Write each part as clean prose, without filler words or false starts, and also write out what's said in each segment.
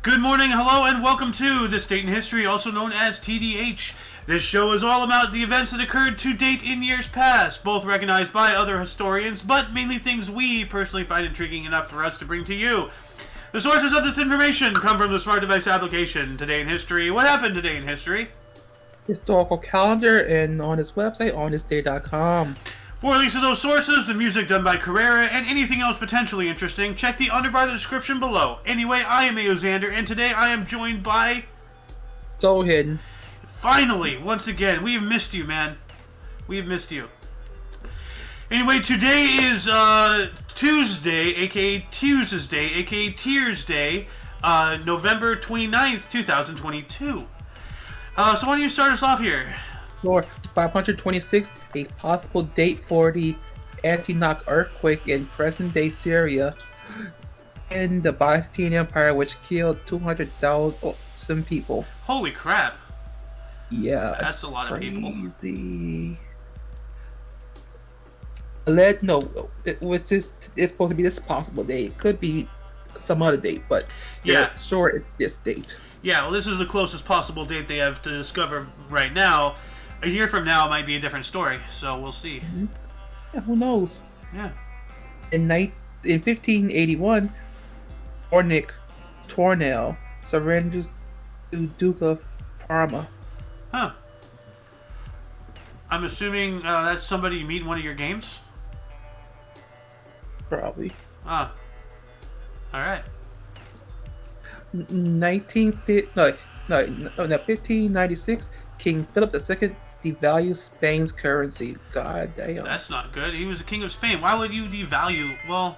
Good morning, hello, and welcome to This Date in History, also known as TDH. This show is all about the events that occurred to date in years past, both recognized by other historians, but mainly things we personally find intriguing enough for us to bring to you. The sources of this information come from the Smart Device application. Today in History. What happened today in history? Historical calendar and on his website, onthisday.com. For links to those sources, the music done by Carrera, and anything else potentially interesting, check the underbar of the description below. Anyway, I am Aoxander, and today I am joined by... So hidden. Finally, once again, we have missed you, man. We have missed you. Anyway, today is Tuesday, aka Tuesday, aka Tears Day, November 29th, 2022. So why don't you start us off here? Sure. 526, a possible date for the Antioch earthquake in present-day Syria, and the Byzantine Empire, which killed 200,000 people. Holy crap. Yeah, that's a lot of people. Crazy. No, it's supposed to be this possible date. It could be some other date, but yeah, sure, it's this date. Yeah, well, this is the closest possible date they have to discover right now. A year from now, it might be a different story, so we'll see. Mm-hmm. Yeah, who knows? Yeah. In 1581, Tornell surrenders to Duke of Parma. Huh. I'm assuming that's somebody you meet in one of your games? Probably. Ah. Alright. 1596, King Philip II devalues Spain's currency. God damn. That's not good. He was the king of Spain. Why would you devalue? Well,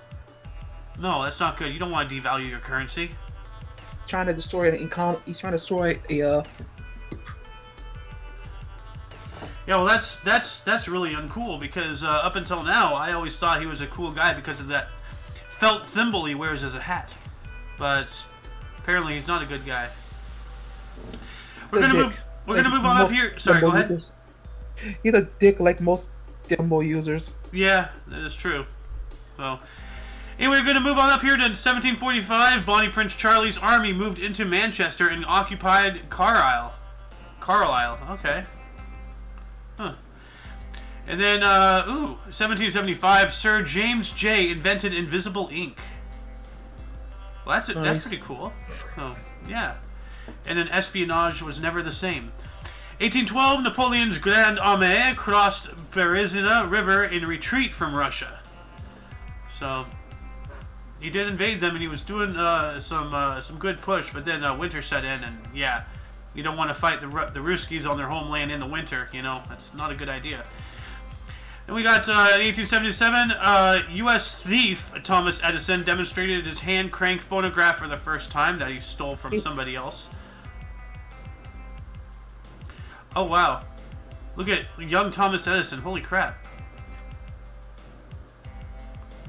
no, that's not good. You don't want to devalue your currency. Trying to destroy an economy. He's trying to destroy a. Yeah, well, that's really uncool because up until now, I always thought he was a cool guy because of that felt thimble he wears as a hat. But apparently, he's not a good guy. We're gonna move on up here. Sorry, go ahead. Users. He's a dick like most Dimble users. Yeah, that is true. So, anyway, we're going to move on up here to 1745. Bonnie Prince Charlie's army moved into Manchester and occupied Carlisle. Okay. Huh. And then, 1775, Sir James J. invented invisible ink. Well, that's pretty cool. Oh, yeah. And then espionage was never the same. 1812, Napoleon's Grand Armée crossed Berezina River in retreat from Russia. So, he did invade them, and he was doing some good push, but then winter set in, and yeah, you don't want to fight the Ruskies on their homeland in the winter, you know, that's not a good idea. Then we got 1877, U.S. thief Thomas Edison demonstrated his hand crank phonograph for the first time that he stole from somebody else. Oh, wow. Look at young Thomas Edison. Holy crap.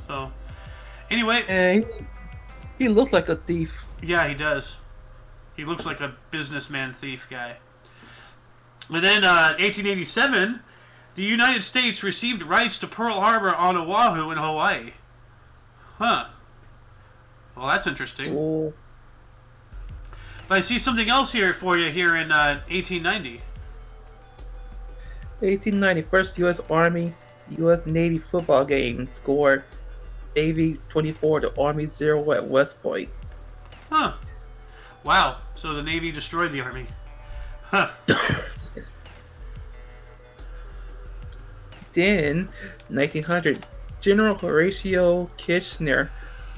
So, anyway. He looks like a thief. Yeah, he does. He looks like a businessman thief guy. And then, 1887, the United States received rights to Pearl Harbor on Oahu in Hawaii. Huh. Well, that's interesting. Oh. But I see something else here for you here in 1890. 1890, first U.S. Army, U.S. Navy football game scored Navy 24 to Army 0 at West Point. Huh. Wow. So the Navy destroyed the Army. Huh. Then, 1900, General Horatio Kitchener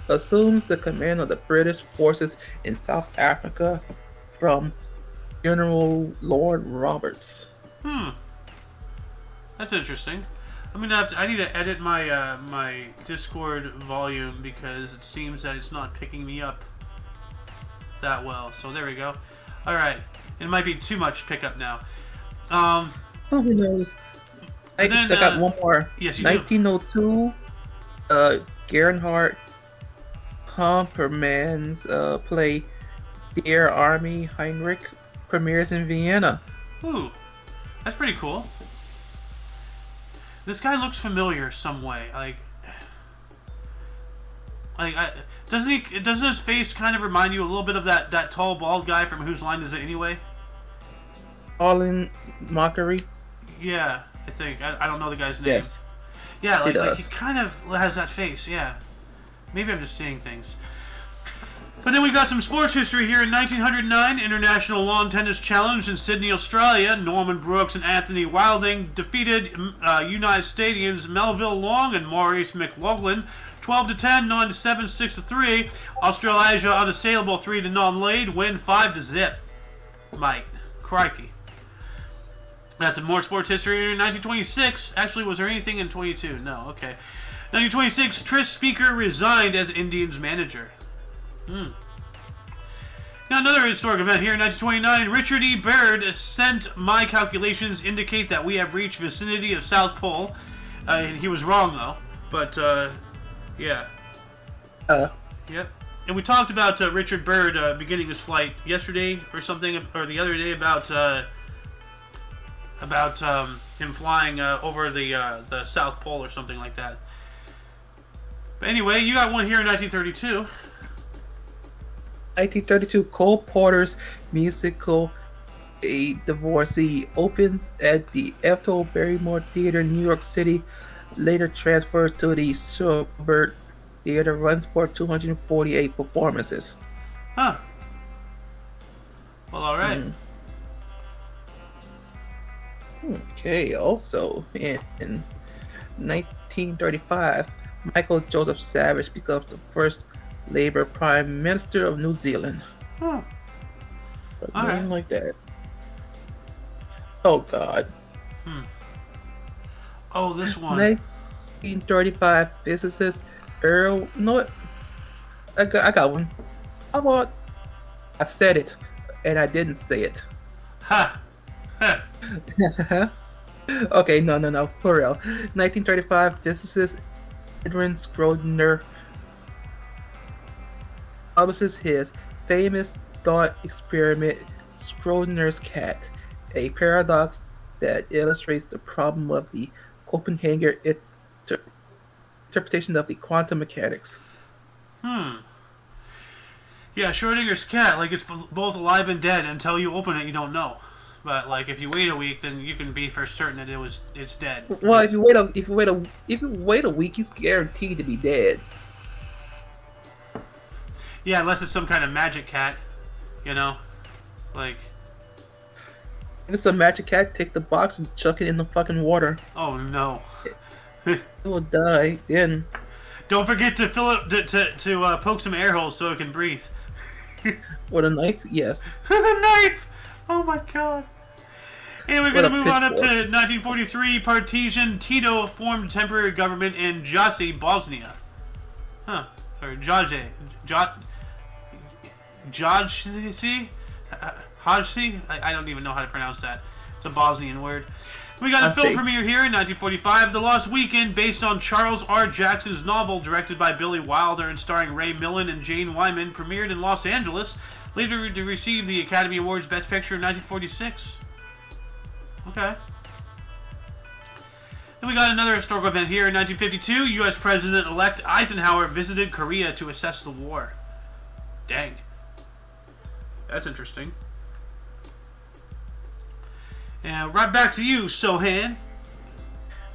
assumes the command of the British forces in South Africa from General Lord Roberts. That's interesting. I need to edit my my Discord volume because it seems that it's not picking me up that well. So there we go. All right, it might be too much pickup now. Who knows? I got one more. Yes, you 1902. Gerhard Hauptmann's play "Dear Army Heinrich" premieres in Vienna. Ooh, that's pretty cool. This guy looks familiar some way. Like, Like, doesn't his face kind of remind you a little bit of that tall, bald guy from Whose Line Is It Anyway? All in mockery. Yeah, I think. I don't know the guy's name. Yes. Yeah, Yes, like he kind of has that face, yeah. Maybe I'm just seeing things. But then we got some sports history here. In 1909, International Lawn Tennis Challenge in Sydney, Australia, Norman Brooks and Anthony Wilding defeated United Stadium's Melville Long and Maurice McLaughlin 12-10, 9-7, 6-3. Australasia unassailable 3-0 lead, win 5-0. Mate, crikey. That's some more sports history. In 1926, actually, was there anything in 22? No, okay. 1926, Tris Speaker resigned as Indians manager. Now, another historic event here in 1929, Richard E. Baird sent "My calculations indicate that we have reached vicinity of South Pole." He was wrong, though. But, yeah. Yep. And we talked about Richard Byrd beginning his flight yesterday or something, or the other day about him flying over the South Pole or something like that. But anyway, you got one here in 1932. 1932, Cole Porter's musical "A Divorcee" opens at the Ethel Barrymore Theater in New York City, later transferred to the Schubert Theater, runs for 248 performances. Huh. Well, alright. Okay, also in 1935, Michael Joseph Savage becomes the first Labour Prime Minister of New Zealand. Huh. But All nothing right. like that. Oh God. Oh, this one. 1935, physicist Earl. No, what? I got one. How about I've said it, and I didn't say it. Ha! Ha! Okay, no, for real. 1935, physicist Edwin Schrödinger publishes his famous thought experiment, Schrödinger's cat, a paradox that illustrates the problem of the Copenhagen interpretation of the quantum mechanics. Yeah, Schrödinger's cat, like it's both alive and dead. Until you open it, you don't know. But like if you wait a week, then you can be for certain that it's dead. Well, if you wait a week, he's guaranteed to be dead. Yeah, unless it's some kind of magic cat, you know, like. If it's a magic cat, take the box and chuck it in the fucking water. Oh no! It will die then. Don't forget to fill it to poke some air holes so it can breathe. With a knife, yes. With a knife! Oh my god. And we're going to move on up to pitchfork. 1943. Partisan Tito formed temporary government in Jaci, Bosnia. Huh. Or Jaje. Jajci? Hajci? I don't even know how to pronounce that. It's a Bosnian word. We got a film premiere here in 1945, The Lost Weekend, based on Charles R. Jackson's novel, directed by Billy Wilder and starring Ray Milland and Jane Wyman, premiered in Los Angeles, later to receive the Academy Awards Best Picture in 1946. Okay. Then we got another historical event here in 1952. U.S. President-elect Eisenhower visited Korea to assess the war. Dang. That's interesting. And right back to you, Sohan.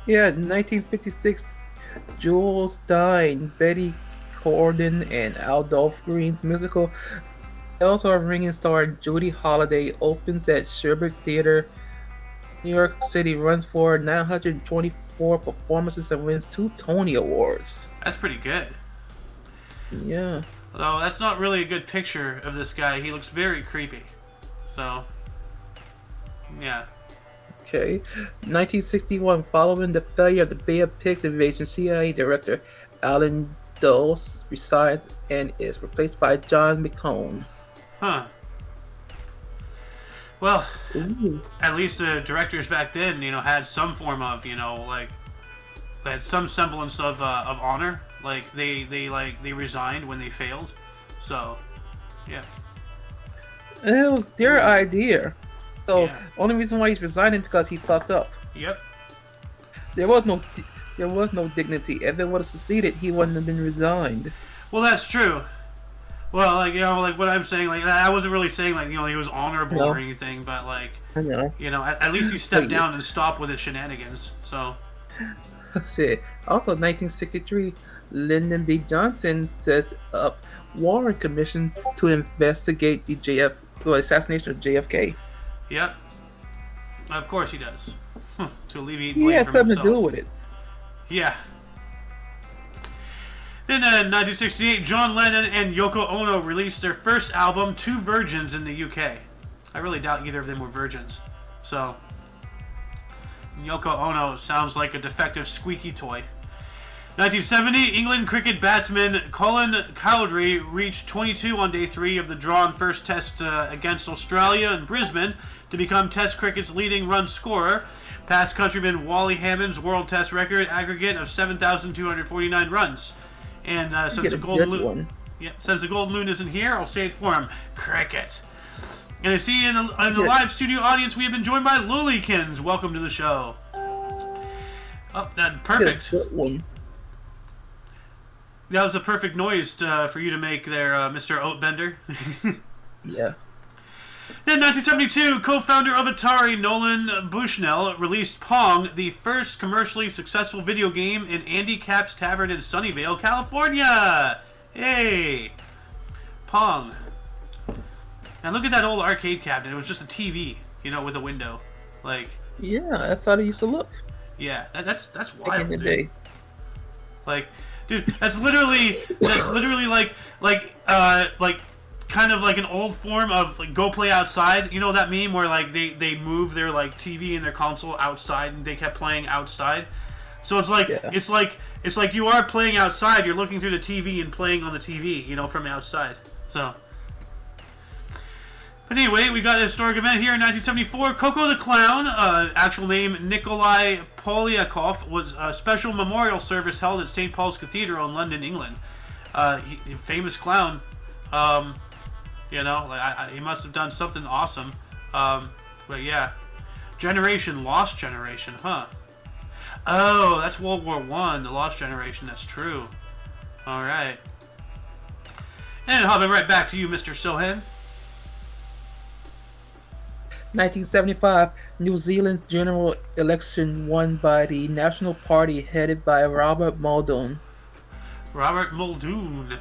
Yeah, 1956, Jules Stein, Betty Corden, and Adolph Green's musical Bells Are Ringing star Judy Holliday opens at Schubert Theater, New York City, runs for 924 performances, and wins 2 Tony Awards. That's pretty good. Yeah. Although that's not really a good picture of this guy. He looks very creepy. So, yeah. Okay. 1961, following the failure of the Bay of Pigs invasion, CIA Director Alan Dulles resigns and is replaced by John McCone. Huh. Well, Ooh. at least the directors back then, had some form of, like, they had some semblance of honor. Like they resigned when they failed. So, yeah. And it was their idea. So Yeah. only reason why he's resigning is because he fucked up. Yep. There was no dignity. If it would have succeeded, he wouldn't have been resigned. Well, that's true. Well, like, like what I'm saying, like, I wasn't really saying, like, he was honorable or anything, but, like, I know. At least he stepped down and stopped with his shenanigans, so. Shit. Also, 1963, Lyndon B. Johnson sets up Warren Commission to investigate the assassination of JFK. Yep. Of course he does. To alleviate He blame had from something himself. to do with it. Yeah. Then in 1968, John Lennon and Yoko Ono released their first album, Two Virgins, in the UK. I really doubt either of them were virgins. So, Yoko Ono sounds like a defective squeaky toy. 1970, England cricket batsman Colin Cowdrey reached 22 on day 3 of the drawn first test against Australia in Brisbane to become Test cricket's leading run scorer, past countryman Wally Hammond's world test record aggregate of 7,249 runs. And since the golden loon isn't here, I'll say it for him: cricket. And I see in the live studio audience we have been joined by Lulykins. Welcome to the show. Oh, that perfect. That was a perfect noise for you to make there, Mr. Oatbender. Yeah. In 1972, co-founder of Atari, Nolan Bushnell, released Pong, the first commercially successful video game in Andy Capp's Tavern in Sunnyvale, California. Hey! Pong. And look at that old arcade cabinet. It was just a TV, with a window. Like. Yeah, that's how they used to look. Yeah, that's wild, Back in the day. Like, dude, that's literally like kind of like an old form of like Go Play Outside. You know that meme where like they move their like TV and their console outside and they kept playing outside. So it's like it's like you are playing outside. You're looking through the TV and playing on the TV, from outside. So. But anyway, we got a historic event here in 1974. Coco the Clown, actual name Nikolai Polyakov, was a special memorial service held at St. Paul's Cathedral in London, England. Famous clown. He must have done something awesome. But yeah. Lost Generation, huh? Oh, that's World War I, the Lost Generation, that's true. Alright. And hopping right back to you, Mr. Sohan. 1975, New Zealand's general election won by the National Party headed by Robert Muldoon. Robert Muldoon.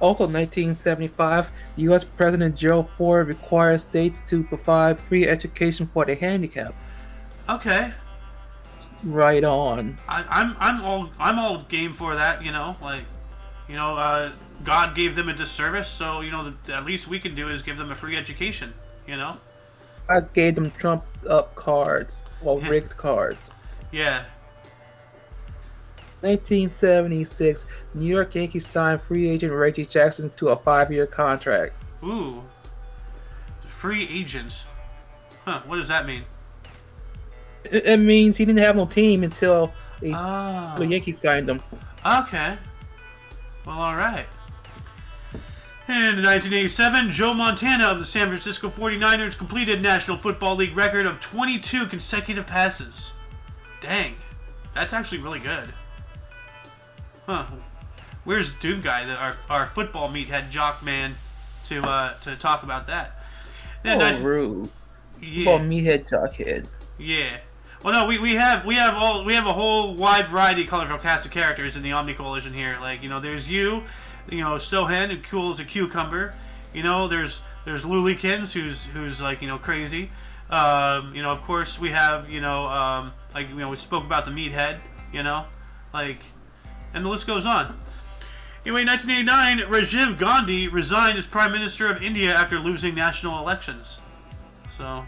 Also, 1975, U.S. President Gerald Ford required states to provide free education for the handicapped. Okay. Right on. I'm all game for that. God gave them a disservice, so the least we can do is give them a free education. I gave them trumped-up cards, or rigged cards. Yeah. 1976, New York Yankees signed free agent Reggie Jackson to a 5-year contract. Ooh. Free agent. Huh, what does that mean? It means he didn't have no team until the Yankees signed him. Okay. Well, alright. In 1987, Joe Montana of the San Francisco 49ers completed National Football League record of 22 consecutive passes. Dang. That's actually really good. Huh. Where's Doom Guy, our football meathead jock man, to talk about that? Then rude. Yeah. Football meathead jockhead. Yeah. Well, no, we have a whole wide variety of colorful cast of characters in the Omni Coalition here. Like, there's you, Sohan, who cool as a cucumber. There's Lulykins, who's like, crazy. Of course we have, we spoke about the meathead, and the list goes on. Anyway, 1989, Rajiv Gandhi resigned as Prime Minister of India after losing national elections. So,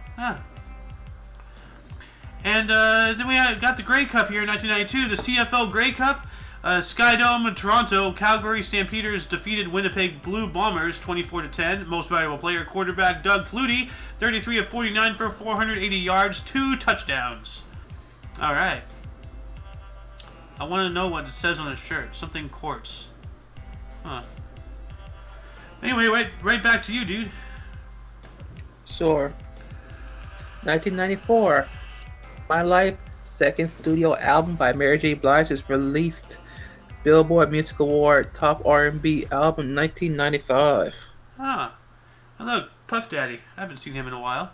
And then we got the Grey Cup here in 1992, the CFL Grey Cup. Skydome, Toronto, Calgary Stampeders defeated Winnipeg Blue Bombers 24-10. Most valuable player, quarterback Doug Flutie, 33 of 49 for 480 yards, 2 touchdowns. All right. I want to know what it says on the shirt. Something quartz. Huh. Anyway, right back to you, dude. Sure. 1994. My Life, second studio album by Mary J. Blige, is released Billboard Music Award Top R&B Album 1995. Ah, hello, Puff Daddy. I haven't seen him in a while.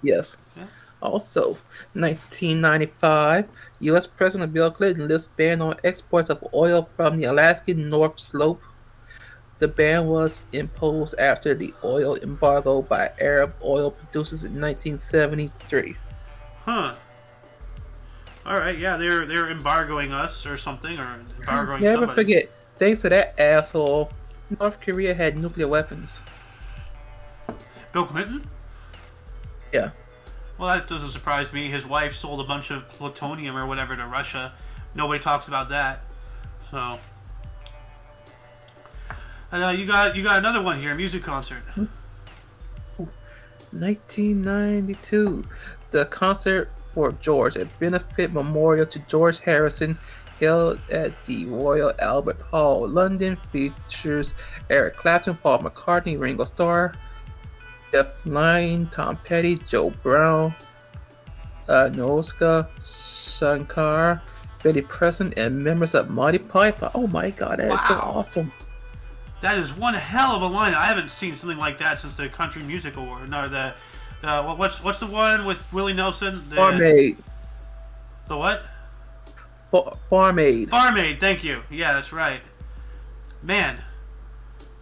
Yes. Yeah. Also, 1995, U.S. President Bill Clinton lifts ban on exports of oil from the Alaskan North Slope. The ban was imposed after the oil embargo by Arab oil producers in 1973. Huh. All right, yeah, they're embargoing us or something, or embargoing Never somebody. forget, thanks to that asshole, North Korea had nuclear weapons. Bill Clinton? Yeah. Well, that doesn't surprise me. His wife sold a bunch of plutonium or whatever to Russia. Nobody talks about that. So, and you got another one here, music concert. 1992, the concert for George, a benefit memorial to George Harrison, held at the Royal Albert Hall, London, features Eric Clapton, Paul McCartney, Ringo Starr, Jeff Lynne, Tom Petty, Joe Brown, Noska Shankar, Billy Preston, and members of Monty Python. Oh my god, that is so awesome. That is one hell of a line. I haven't seen something like that since the Country Music Award. No, what's the one with Willie Nelson? Farm Aid. The what? Farm Aid. Farm Aid. Thank you. Yeah, that's right. Man,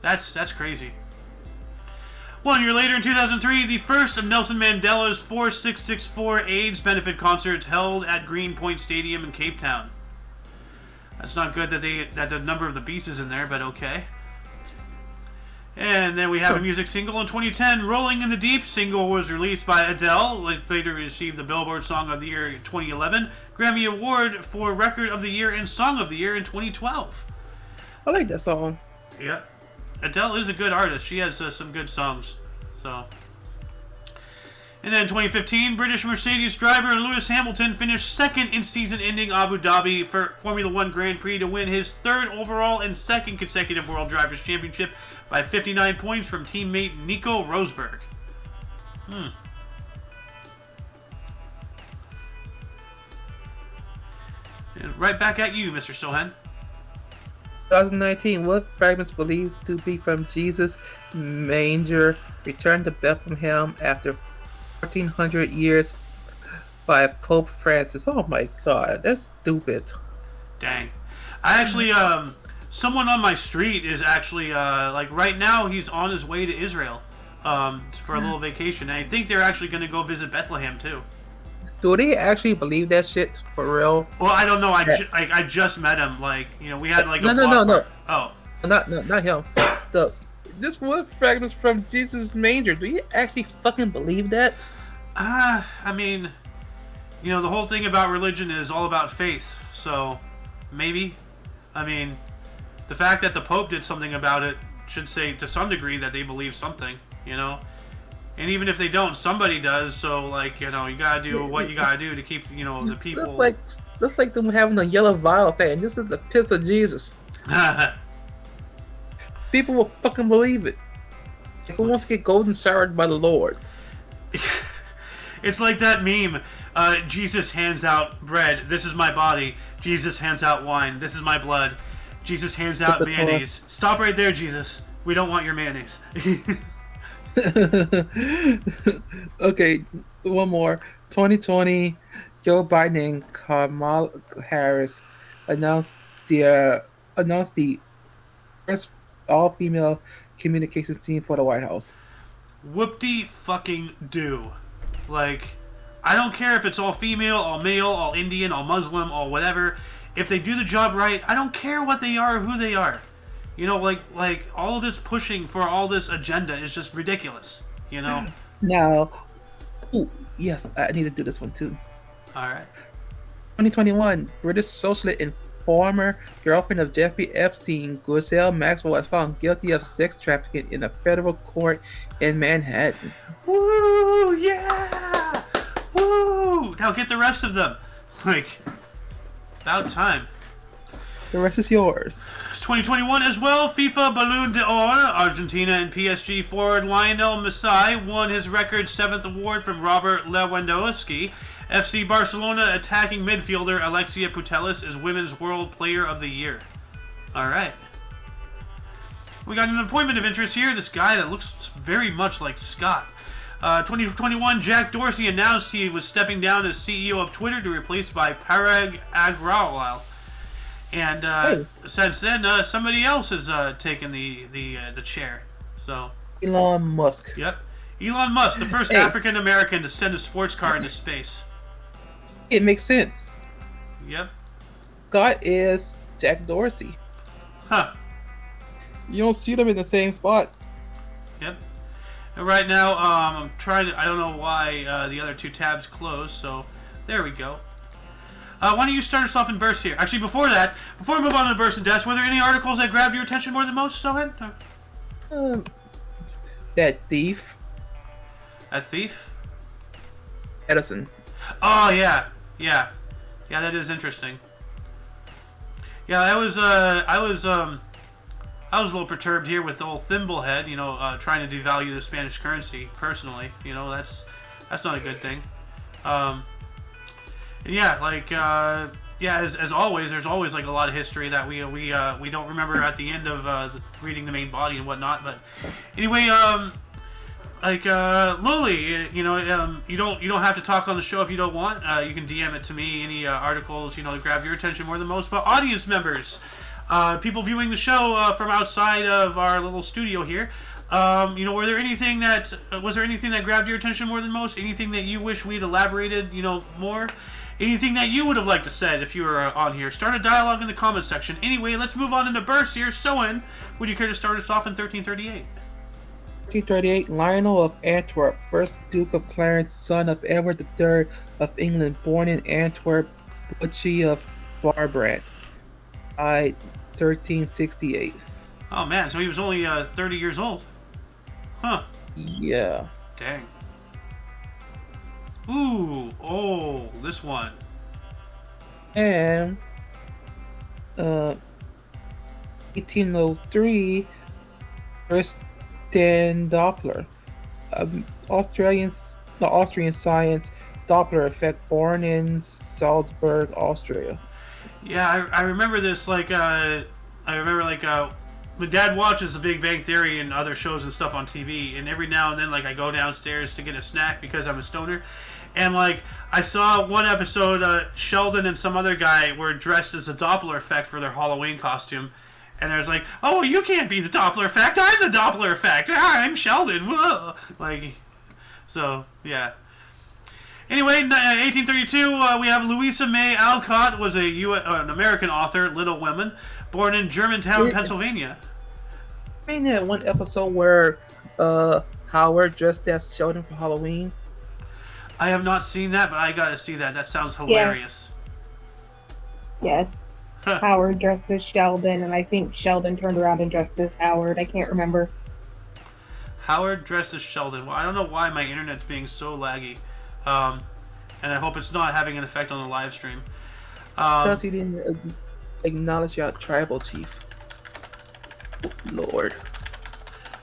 that's crazy. 1 year later, in 2003, the first of Nelson Mandela's 4664 AIDS benefit concerts held at Greenpoint Stadium in Cape Town. That's not good that the number of the beast is in there, but okay. And then we have a music single in 2010, Rolling in the Deep. Single was released by Adele. Later received the Billboard Song of the Year in 2011, Grammy Award for Record of the Year and Song of the Year in 2012. I like that song. Yeah. Adele is a good artist. She has some good songs. So. And then in 2015, British Mercedes driver Lewis Hamilton finished second in season-ending Abu Dhabi for Formula One Grand Prix to win his third overall and second consecutive World Drivers' Championship by 59 points from teammate Nico Rosberg. And right back at you, Mr. Sohan. 2019, wood fragments believed to be from Jesus' manger returned to Bethlehem after 1400 years by Pope Francis. Oh my god, that's stupid. Dang. I actually, someone on my street is actually, like right now he's on his way to Israel for a little vacation. And I think they're actually going to go visit Bethlehem too. Do they actually believe that shit for real? Well, I don't know. I just met him. Like, you know, we had like no. Oh, not him. This wood fragments from Jesus' manger. Do you actually fucking believe that? I mean, you know, the whole thing about religion is all about faith. So maybe, I mean, the fact that the Pope did something about it should say to some degree that they believe something. You know. And even if they don't, somebody does. So, like, you know, you gotta do what you gotta do to keep, you know, the people. That's like them having a yellow vial saying, "This is the piss of Jesus." People will fucking believe it. Who wants to get golden showered by the Lord? It's like that meme. Jesus hands out bread. This is my body. Jesus hands out wine. This is my blood. Jesus hands out mayonnaise. Stop right there, Jesus. We don't want your mayonnaise. Okay, one more. 2020, Joe Biden and Kamala Harris announced the first all-female communications team for the White House. Whoop-de-fucking-do. Like, I don't care if it's all female, all male, all Indian, all Muslim, all whatever. If they do the job right, I don't care what they are or who they are. You know, like all of this pushing for all this agenda is just ridiculous. You know. Now, yes, I need to do this one too. All right. 2021, British socialite and former girlfriend of Jeffrey Epstein, Ghislaine Maxwell, was found guilty of sex trafficking in a federal court in Manhattan. Woo! Yeah! Woo! Now get the rest of them. Like, about time. The rest is yours. 2021 as well. FIFA Ballon d'Or. Argentina and PSG forward Lionel Messi won his record 7th award from Robert Lewandowski. FC Barcelona attacking midfielder Alexia Putellas is Women's World Player of the Year. All right. We got an appointment of interest here. This guy that looks very much like Scott. 2021, Jack Dorsey announced he was stepping down as CEO of Twitter to be replaced by Parag Agrawal. And since then, somebody else has taken the chair. So Elon Musk. Yep. Elon Musk, the first African American to send a sports car into space. It makes sense. Yep. Scott is Jack Dorsey. Huh. You don't see them in the same spot. Yep. And right now, I'm trying to... I don't know why the other two tabs closed, so there we go. Why don't you start us off in bursts here? Actually, before we move on to the burst and deaths, were there any articles that grabbed your attention more than most, Sohan? That thief. That thief? Edison. Oh, yeah. Yeah, that is interesting. Yeah, I was a little perturbed here with the old Thimblehead, trying to devalue the Spanish currency. Personally, that's not a good thing. And yeah, as always, there's always like a lot of history that we don't remember at the end of reading the main body and whatnot. But anyway, Lily, you don't have to talk on the show if you don't want. You can DM it to me. Any articles that grab your attention more than most. But audience members, people viewing the show from outside of our little studio here, was there anything that grabbed your attention more than most? Anything that you wish we'd elaborated, more? Anything that you would have liked to said if you were on here? Start a dialogue in the comment section. Anyway, let's move on into bursts here. Soen, would you care to start us off in 1338? 1338, Lionel of Antwerp, first Duke of Clarence, son of Edward III of England, born in Antwerp, Duchy of Brabant, died 1368. Oh man, so he was only 30 years old. Huh. Yeah. Dang. Ooh, this one. And 1803, Christian Doppler, Austrian science Doppler effect, born in Salzburg, Austria. Yeah, I remember this. My dad watches The Big Bang Theory and other shows and stuff on TV, and every now and then, I go downstairs to get a snack because I'm a stoner. And, I saw one episode, Sheldon and some other guy were dressed as a Doppler effect for their Halloween costume. And there's oh, you can't be the Doppler effect. I'm the Doppler effect. I'm Sheldon. Whoa. So, yeah. Anyway, 1832, we have Louisa May Alcott, was an American author, Little Women, born in Germantown, Pennsylvania. I mean that one episode where Howard dressed as Sheldon for Halloween? I have not seen that, but I gotta see that. That sounds hilarious. Yes. Huh. Howard dressed as Sheldon, and I think Sheldon turned around and dressed as Howard. I can't remember. Howard dressed as Sheldon. Well, I don't know why my internet's being so laggy. And I hope it's not having an effect on the live stream. Because he didn't acknowledge your tribal chief. Oh, Lord.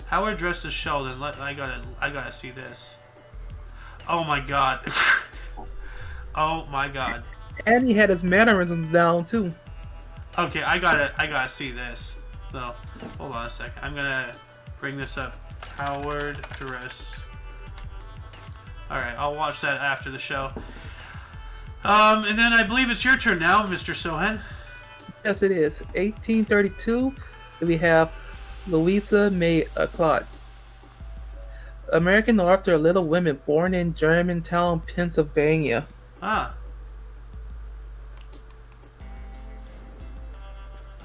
Howard dressed as Sheldon. I gotta see this. Oh my god. Oh my god. And he had his mannerisms down too. Okay, I gotta see this. So, hold on a second. I'm gonna bring this up. Howard dress. Alright, I'll watch that after the show. And then I believe it's your turn now, Mr. Sohan. Yes, it is. 1832, we have Louisa May Alcott, American author, Little Women, born in Germantown, Pennsylvania. Ah.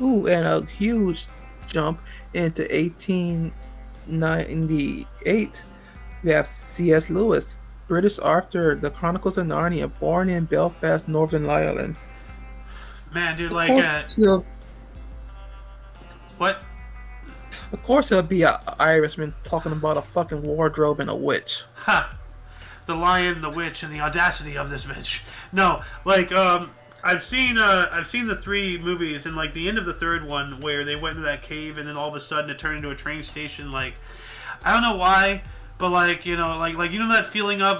Ooh, and a huge jump into 1898. We have C.S. Lewis, British author, The Chronicles of Narnia, born in Belfast, Northern Ireland. Man, dude, what? Of course, it'll be an Irishman talking about a fucking wardrobe and a witch. Ha! The Lion, the Witch, and the audacity of this bitch. No, I've seen the three movies, and the end of the third one where they went into that cave, and then all of a sudden it turned into a train station. I don't know why, but that feeling of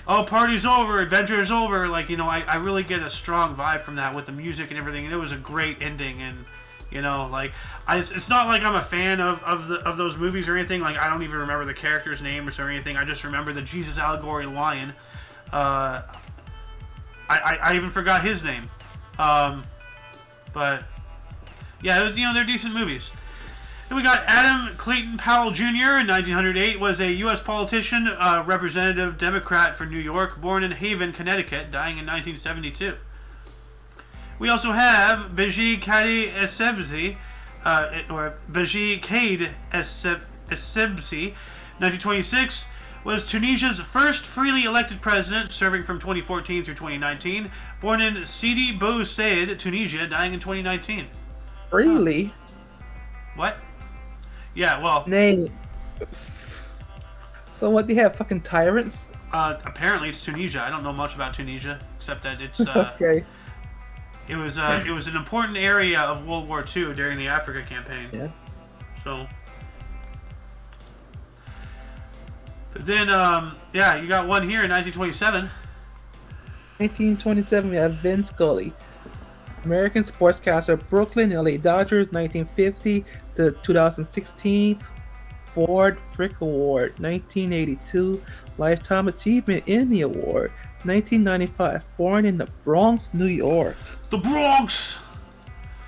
oh, party's over, adventure's over. I really get a strong vibe from that with the music and everything, and it was a great ending. And You know, like it's not like I'm a fan of those movies or anything. Like I don't even remember the character's names or anything. I just remember the Jesus allegory lion. I even forgot his name. But yeah, it was, they're decent movies. Then we got Adam Clayton Powell Jr. in 1908, was a U.S. politician, representative Democrat for New York, born in Haven, Connecticut, dying in 1972. We also have Beji Kadi Essebsi, or Beji Kade Essebsi, 1926, was Tunisia's first freely elected president, serving from 2014 through 2019. Born in Sidi Bou Said, Tunisia, dying in 2019. Really? What? Yeah, well... Nay. So what, they have fucking tyrants? Apparently it's Tunisia. I don't know much about Tunisia, except that it's... Okay. It was an important area of World War II during the Africa campaign. Yeah. So... But then, you got one here in 1927. 1927, we have Vin Scully. American sportscaster, Brooklyn LA Dodgers, 1950 to 2016. Ford Frick Award, 1982. Lifetime Achievement Emmy Award, 1995. Born in the Bronx, New York. The Bronx!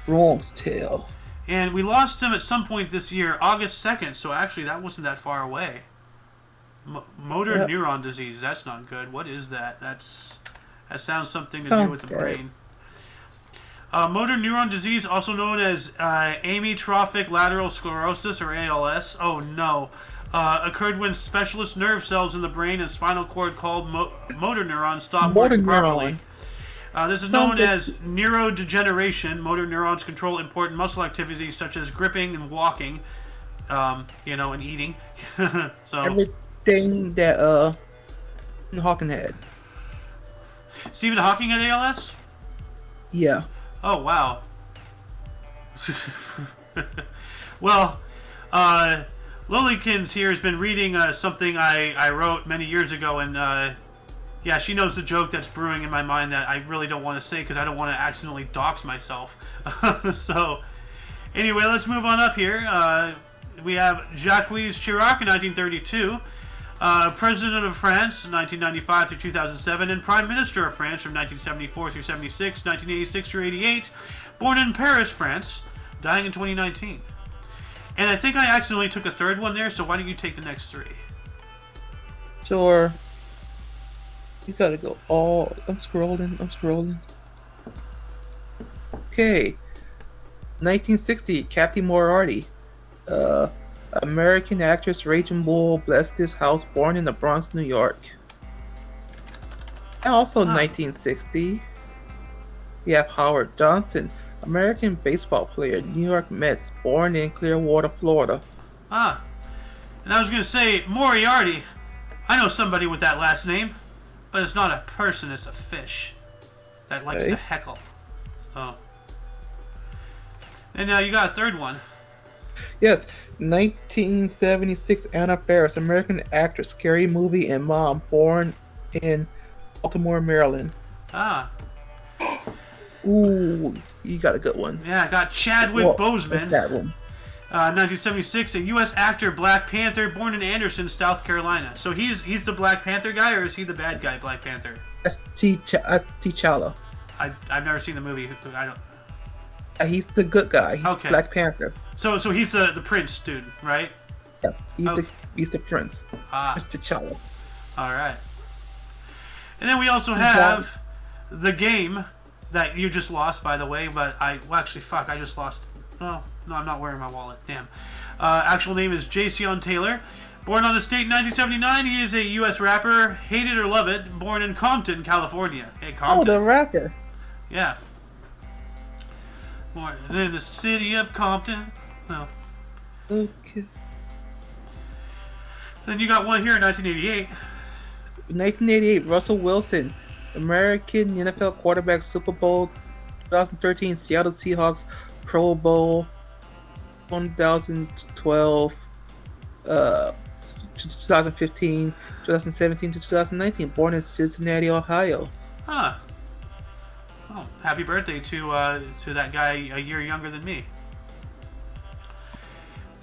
Bronx Tale. And we lost him at some point this year, August 2nd, so actually that wasn't that far away. Motor neuron disease, that's not good. What is that? That sounds something to do with the brain. Motor neuron disease, also known as amyotrophic lateral sclerosis, or ALS. Oh no. Occurred when specialist nerve cells in the brain and spinal cord called motor neurons stop working properly. This is known as neurodegeneration. Motor neurons control important muscle activities such as gripping and walking, and eating. So everything that Hawking had. Stephen Hawking had ALS? Yeah. Oh, wow. Well, Lilykins here has been reading something I wrote many years ago, and she knows the joke that's brewing in my mind that I really don't want to say because I don't want to accidentally dox myself. So, anyway, let's move on up here. We have Jacques Chirac in 1932. President of France, 1995 through 2007, and Prime Minister of France from 1974 through 76, 1986 through 88. Born in Paris, France, dying in 2019. And I think I accidentally took a third one there, so why don't you take the next three? Sure. You gotta go all... I'm scrolling. Okay. 1960, Captain Moriarty. American actress Rachel Bull blessed this house, born in the Bronx, New York. And also 1960, we have Howard Johnson, American baseball player, New York Mets, born in Clearwater, Florida. And I was going to say, Moriarty, I know somebody with that last name, but it's not a person, it's a fish that likes to heckle. So. And now you got a third one. Yes, 1976, Anna Faris, American actress, Scary Movie and Mom, born in Baltimore, Maryland. Ooh, you got a good one. Yeah, I got Chadwick Boseman. That's that one. 1976, a U.S. actor, Black Panther, born in Anderson, South Carolina. So he's the Black Panther guy, or is he the bad guy, Black Panther? That's T'Challa. I've never seen the movie. I don't. He's the good guy. He's Black Panther. So he's the prince dude, right? Yeah, he's the prince. It's T'Challa. All right. And then we also have the game that you just lost, by the way. But I just lost. Oh no, I'm not wearing my wallet. Damn. Actual name is Jason Taylor. Born on this date in 1979, he is a U.S. rapper. Hate it or love it. Born in Compton, California. Hey, Compton. Oh, the rapper. Yeah. Born in the city of Compton. Oh. Okay. Then you got one here in 1988. 1988, Russell Wilson, American NFL quarterback, Super Bowl 2013, Seattle Seahawks, Pro Bowl 2012, 2015, 2017 to 2019. Born in Cincinnati, Ohio. Huh. Oh, happy birthday to that guy a year younger than me.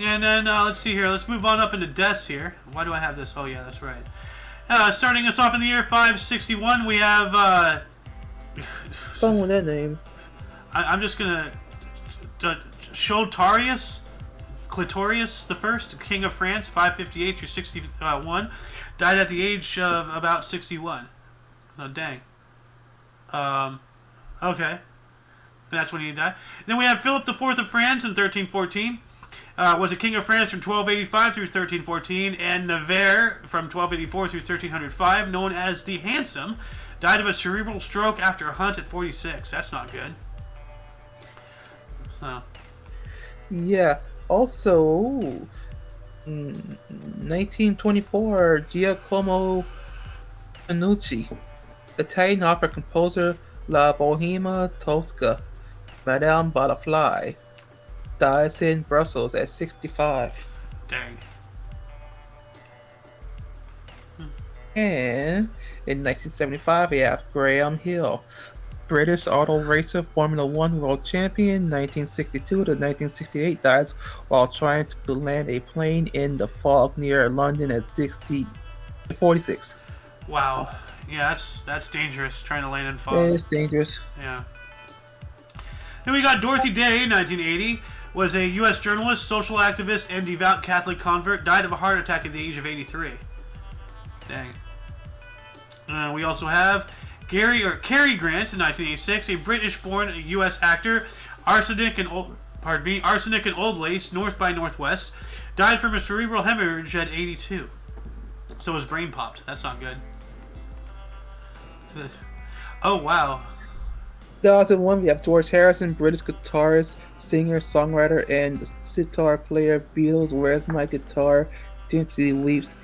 And then, let's see here. Let's move on up into deaths here. Why do I have this? Oh, yeah, that's right. Starting us off in the year 561, we have... Fun with that name. I'm just going to... Shotarius Clitorius the First, King of France, 558 through 61. Died at the age of about 61. Oh, dang. Okay. That's when he died. Then we have Philip IV of France in 1314. Was a king of France from 1285 through 1314. And Navarre from 1284 through 1305, known as the Handsome, died of a cerebral stroke after a hunt at 46. That's not good. So. Yeah. Also, 1924, Giacomo Panucci, Italian opera composer, La Bohema Tosca, Madame Butterfly, dies in Brussels at 65. Dang. And in 1975, we have Graham Hill, British auto racer, Formula One world champion, 1962 to 1968, dies while trying to land a plane in the fog near London at 46. Wow. Yeah, that's dangerous, trying to land in fog. It's dangerous. Yeah. Then we got Dorothy Day, 1980. Was a U.S. journalist, social activist, and devout Catholic convert. Died of a heart attack at the age of 83. Dang. We also have Cary Grant in 1986, a British-born U.S. actor, Arsenic and Old Lace, North by Northwest. Died from a cerebral hemorrhage at 82. So his brain popped. That's not good. Oh, wow. 2001, we have George Harrison, British guitarist, singer, songwriter, and sitar player. Beatles, Where's My Guitar? Gently Weeps,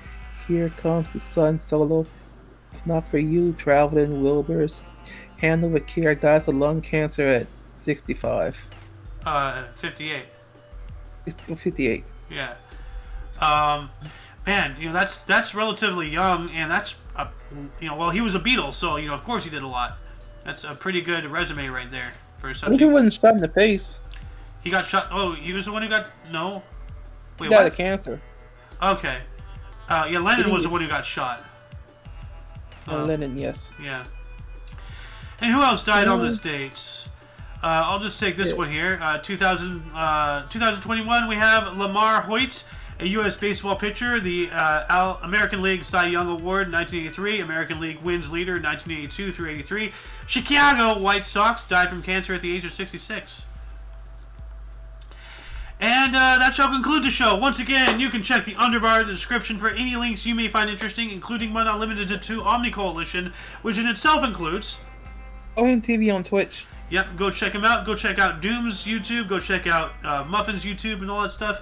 Here Comes the Sun solo. If Not For You, Traveling Wilburys, Handle with Care, dies of lung cancer at 65. 58. 58. Yeah. Man, that's relatively young, and that's well, he was a Beatle, so of course he did a lot. That's a pretty good resume right there for such. I think he wasn't shot in the face. He got shot. Oh, he was the one who got no. Wait, he got what? a cancer. Okay. Yeah, Lennon was the one who got shot. Lennon, yes. Yeah. And who else died on this date? I'll just take this one here. 2021, we have Lamar Hoyt, a U.S. baseball pitcher, the American League Cy Young Award 1983, American League wins leader 1982 through 83. Chicago White Sox, died from cancer at the age of 66. And that shall conclude the show. Once again, you can check the underbar description for any links you may find interesting, including but not limited to Omni Coalition, which in itself includes OMTV on Twitch. Yep, go check him out. Go check out Doom's YouTube. Go check out Muffin's YouTube and all that stuff.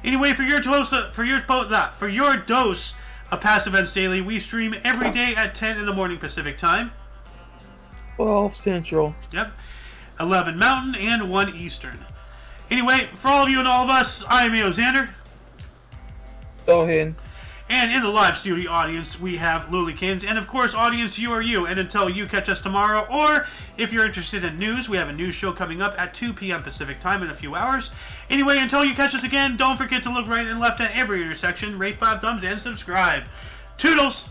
Anyway, for your dose of Past Events Daily, we stream every day at 10 in the morning Pacific Time. 12 Central. Yep. 11 Mountain and 1 Eastern. Anyway, for all of you and all of us, I am A.O. Xander. Go ahead. And in the live studio audience, we have Lulykins. And of course, audience, you are you. And until you catch us tomorrow, or if you're interested in news, we have a news show coming up at 2 p.m. Pacific Time in a few hours. Anyway, until you catch us again, don't forget to look right and left at every intersection, rate 5 thumbs, and subscribe. Toodles!